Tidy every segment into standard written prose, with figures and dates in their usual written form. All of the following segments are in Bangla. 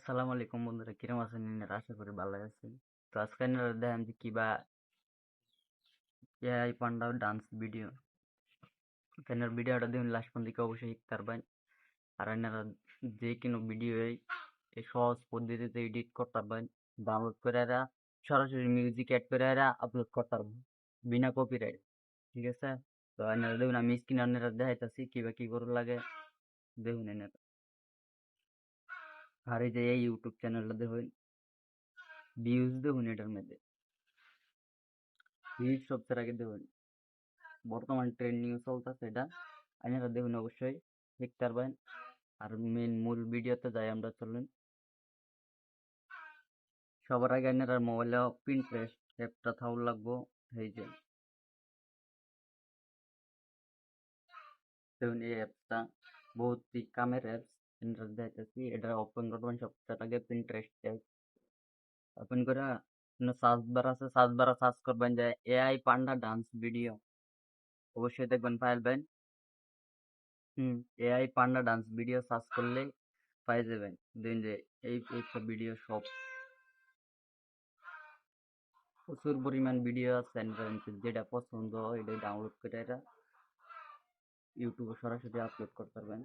আসসালামু আলাইকুম বন্ধুরা, কিরম আছেন? আপনারা আশা করি ভালো আছেন। তো আজকে আপনারা দেখেন যে কিবা এআই পান্ডা ডান্স ভিডিও। আপনার ভিডিওটা দেখুন লাস্ট পর্যন্ত দিকে অবশ্যই শিখতে পারবেন। আর আপনারা যে কোনো ভিডিও এই সহজ পদ্ধতিতে এডিট করতে পারবেন, ডাউনলোড করে এরা সরাসরি মিউজিক অ্যাড করে এরা আপলোড করতে পারবেন বিনা কপিরাইট। ঠিক আছে? তো আপনারা দেখুন, আমি স্ক্রিনে আপনারা দেখাইতেছি কিবা কি করে লাগে, দেখুন আপনারা। আর এই যে এই ইউটিউব চ্যানেলটা দেখুন, ভিউজ দেখুন এটার মধ্যে, ভিউজ সবচেয়ে আগে দেখুন। বর্তমান ট্রেন্ডিং চলতেছে এটা, আপনারা দেখুন অবশ্যই দেখতে পারবেন। আর মূল ভিডিওতে যাই আমরা, চলুন। সবার আগে আপনারা মোবাইলে পিন্টারেস্ট অ্যাপটা থাকুন লাগবো। এই যে দেখুন, এই অ্যাপটা বহুত কামের অ্যাপস। আপনারা দেখতেছি এটা ওপেন করবেন সবচেয়ে আগে পিন্টারেস্ট অ্যাপ ওপেন করে সার্চ বার আছে, সার্চ বারে সার্চ করবেন যে এআই পান্ডা ডান্স ভিডিও, অবশ্যই দেখবেন পাইবেন। এআই পান্ডা ডান্স ভিডিও সার্চ করলে পাই যাবেন। দেখুন যে এইসব ভিডিও সব প্রচুর পরিমাণ ভিডিও আছে। যেটা পছন্দ হয় এটাই ডাউনলোড করে এরা ইউটিউবে সরাসরি আপলোড করতে পারবেন।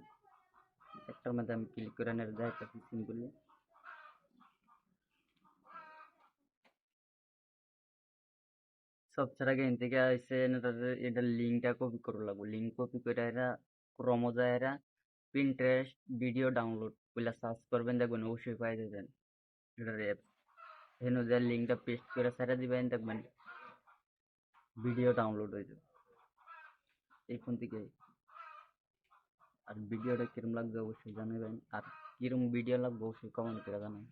একটার মধ্যে আমি ক্লিক করে নেড়ে দেখাচ্ছি সিম্পলি। সবচেয়ে আগে এন থেকে এসে এটার লিঙ্কটা কপি করে লাগবো। লিঙ্ক কপি করে এরা ক্রমো যায় এরা পিন্টারেস্ট ভিডিও ডাউনলোড বলে সার্চ করবেন, দেখবেন অবশ্যই পাই যাবেন এটার অ্যাপ। এখানে যে লিঙ্কটা পেস্ট করে ছেড়ে দিবেন, দেখবেন ভিডিও ডাউনলোড হয়ে যাবে এইখান থেকে। আর ভিডিওটা কিরম লাগবে অবশ্যই জানাবেন, আর কিরম ভিডিও লাগবে অবশ্যই কমেন্ট করে জানাবেন।